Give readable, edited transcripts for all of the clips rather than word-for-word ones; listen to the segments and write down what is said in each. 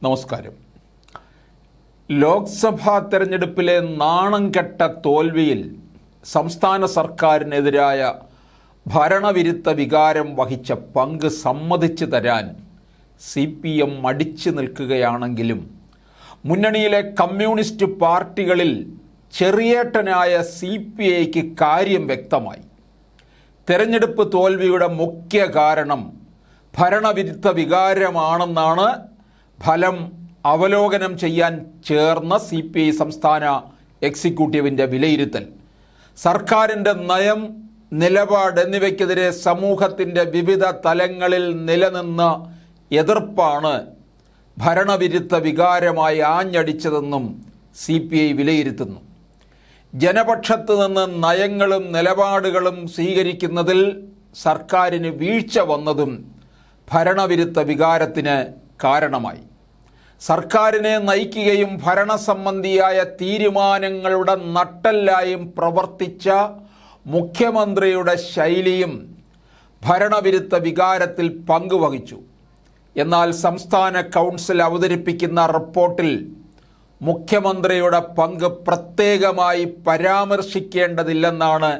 നമസ്കാരം. ലോക്സഭാ തെരഞ്ഞെടുപ്പിലെ നാണം കെട്ട തോൽവിയിൽ സംസ്ഥാന സർക്കാരിനെതിരായ ഭരണവിരുദ്ധ വികാരം വഹിച്ച പങ്ക് സമ്മതിച്ചു തരാൻ CPM മടിച്ചു നിൽക്കുകയാണെങ്കിലും മുന്നണിയിലെ കമ്മ്യൂണിസ്റ്റ് പാർട്ടികളിൽ ചെറിയേട്ടനായ CPIക്ക് കാര്യം വ്യക്തമായി. തെരഞ്ഞെടുപ്പ് തോൽവിയുടെ മുഖ്യ കാരണം ഭരണവിരുദ്ധ വികാരമാണെന്നാണ് ഫലം അവലോകനം ചെയ്യാൻ ചേർന്ന CPI സംസ്ഥാന എക്സിക്യൂട്ടീവിൻ്റെ വിലയിരുത്തൽ. സർക്കാരിൻ്റെ നയം, നിലപാട് എന്നിവയ്ക്കെതിരെ സമൂഹത്തിൻ്റെ വിവിധ തലങ്ങളിൽ നിലനിന്ന എതിർപ്പാണ് ഭരണവിരുദ്ധ വികാരമായി ആഞ്ഞടിച്ചതെന്നും CPI വിലയിരുത്തുന്നു. ജനപക്ഷത്ത് നിന്ന് നയങ്ങളും നിലപാടുകളും സ്വീകരിക്കുന്നതിൽ സർക്കാരിന് വീഴ്ച വന്നതും ഭരണവിരുദ്ധ വികാരത്തിന് കാരണമായി. സർക്കാരിനെ നയിക്കുകയും ഭരണസംബന്ധിയായ തീരുമാനങ്ങളുടെ നട്ടെല്ലായും പ്രവർത്തിച്ച മുഖ്യമന്ത്രിയുടെ ശൈലിയും ഭരണവിരുദ്ധ വികാരത്തിൽ പങ്കുവഹിച്ചു. എന്നാൽ സംസ്ഥാന കൗൺസിൽ അവതരിപ്പിക്കുന്ന റിപ്പോർട്ടിൽ മുഖ്യമന്ത്രിയുടെ പങ്ക് പ്രത്യേകമായി പരാമർശിക്കേണ്ടതില്ലെന്നാണ്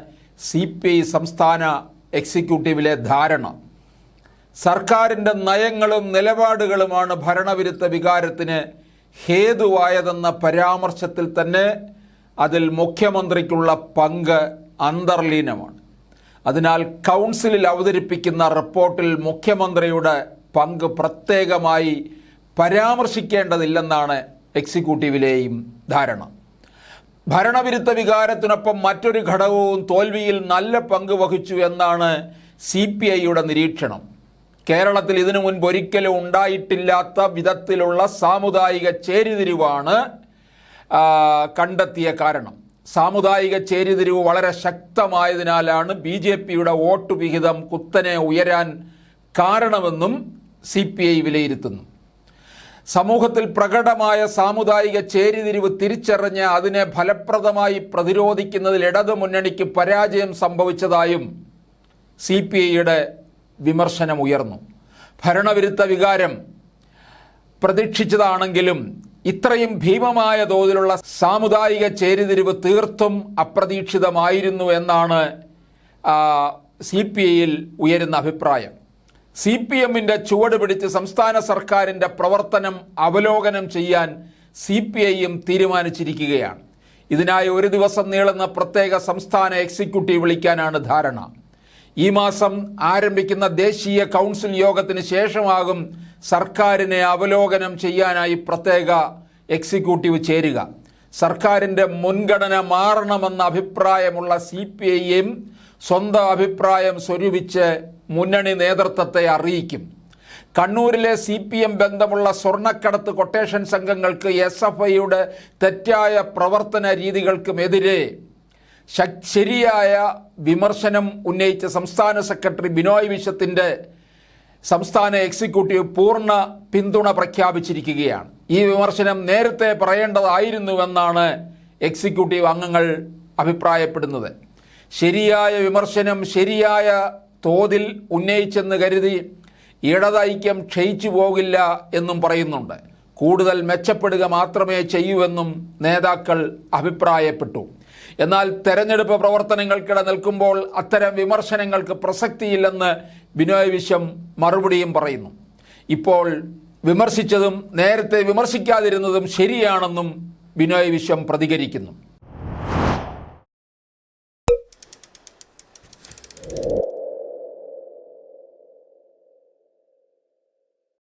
CPI സംസ്ഥാന എക്സിക്യൂട്ടീവിലെ ധാരണ. സർക്കാരിൻ്റെ നയങ്ങളും നിലപാടുകളുമാണ് ഭരണവിരുദ്ധ വികാരത്തിന് ഹേതുവായതെന്ന പരാമർശത്തിൽ തന്നെ അതിൽ മുഖ്യമന്ത്രിക്കുള്ള പങ്ക് അന്തർലീനമാണ്. അതിനാൽ കൗൺസിലിൽ അവതരിപ്പിക്കുന്ന റിപ്പോർട്ടിൽ മുഖ്യമന്ത്രിയുടെ പങ്ക് പ്രത്യേകമായി പരാമർശിക്കേണ്ടതില്ലെന്നാണ് എക്സിക്യൂട്ടീവിലെയും ധാരണ. ഭരണവിരുദ്ധ വികാരത്തിനൊപ്പം മറ്റൊരു ഘടകവും തോൽവിയിൽ നല്ല പങ്ക് വഹിച്ചു എന്നാണ് CPIയുടെ നിരീക്ഷണം. കേരളത്തിൽ ഇതിനു മുൻപ് ഒരിക്കലും ഉണ്ടായിട്ടില്ലാത്ത വിധത്തിലുള്ള സാമുദായിക ചേരിതിരിവാണ് കണ്ടെത്തിയ കാരണം. സാമുദായിക ചേരിതിരിവ് വളരെ ശക്തമായതിനാലാണ് BJPയുടെ വോട്ട് വിഹിതം കുത്തനെ ഉയരാൻ കാരണമെന്നും CPI വിലയിരുത്തുന്നു. സമൂഹത്തിൽ പ്രകടമായ സാമുദായിക ചേരിതിരിവ് തിരിച്ചറിഞ്ഞ് അതിനെ ഫലപ്രദമായി പ്രതിരോധിക്കുന്നതിൽ ഇടതുമുന്നണിക്ക് പരാജയം സംഭവിച്ചതായും CPIയുടെ വിമർശനം ഉയർന്നു. ഭരണവിരുദ്ധ വികാരം പ്രതീക്ഷിച്ചതാണെങ്കിലും ഇത്രയും ഭീമമായ തോതിലുള്ള സാമുദായിക ചേരിതിരിവ് തീർത്തും അപ്രതീക്ഷിതമായിരുന്നു എന്നാണ് CPIയിൽ ഉയരുന്ന അഭിപ്രായം. CPMൻ്റെ ചുവട് പിടിച്ച് സംസ്ഥാന സർക്കാരിൻ്റെ പ്രവർത്തനം അവലോകനം ചെയ്യാൻ CPIയും തീരുമാനിച്ചിരിക്കുകയാണ്. ഇതിനായി ഒരു ദിവസം നീളുന്ന പ്രത്യേക സംസ്ഥാന എക്സിക്യൂട്ടീവ് വിളിക്കാനാണ് ധാരണ. ഈ മാസം ആരംഭിക്കുന്ന ദേശീയ കൗൺസിൽ യോഗത്തിന് ശേഷമാകും സർക്കാരിനെ അവലോകനം ചെയ്യാനായി പ്രത്യേക എക്സിക്യൂട്ടീവ് ചേരുക. സർക്കാരിൻ്റെ മുൻഗണന മാറണമെന്ന അഭിപ്രായമുള്ള CPIയും സ്വന്തം അഭിപ്രായം സ്വരൂപിച്ച് മുന്നണി നേതൃത്വത്തെ അറിയിക്കും. കണ്ണൂരിലെ CPM ബന്ധമുള്ള സ്വർണ്ണക്കടത്ത് കൊട്ടേഷൻ സംഘങ്ങൾക്ക് SFIയുടെ തെറ്റായ പ്രവർത്തന രീതികൾക്കുമെതിരെ ശരിയായ വിമർശനം ഉന്നയിച്ച സംസ്ഥാന സെക്രട്ടറി ബിനോയ് വിശ്വത്തിൻ്റെ സംസ്ഥാന എക്സിക്യൂട്ടീവ് പൂർണ്ണ പിന്തുണ പ്രഖ്യാപിച്ചിരിക്കുകയാണ്. ഈ വിമർശനം നേരത്തെ പറയേണ്ടതായിരുന്നുവെന്നാണ് എക്സിക്യൂട്ടീവ് അംഗങ്ങൾ അഭിപ്രായപ്പെടുന്നത്. ശരിയായ വിമർശനം ശരിയായ തോതിൽ ഉന്നയിച്ചെന്ന് കരുതി ഇടതൈക്യം ക്ഷയിച്ചു പോകില്ല എന്നും പറയുന്നുണ്ട്. കൂടുതൽ മെച്ചപ്പെടുക മാത്രമേ ചെയ്യൂവെന്നും നേതാക്കൾ അഭിപ്രായപ്പെട്ടു. എന്നാൽ തെരഞ്ഞെടുപ്പ് പ്രവർത്തനങ്ങൾക്കിടെ നിൽക്കുമ്പോൾ അത്തരം വിമർശനങ്ങൾക്ക് പ്രസക്തിയില്ലെന്ന് ബിനോയ് വിശ്വം മറുപടിയും പറയുന്നു. ഇപ്പോൾ വിമർശിച്ചതും നേരത്തെ വിമർശിക്കാതിരുന്നതും ശരിയാണെന്നും ബിനോയ് വിശ്വം പ്രതികരിക്കുന്നു.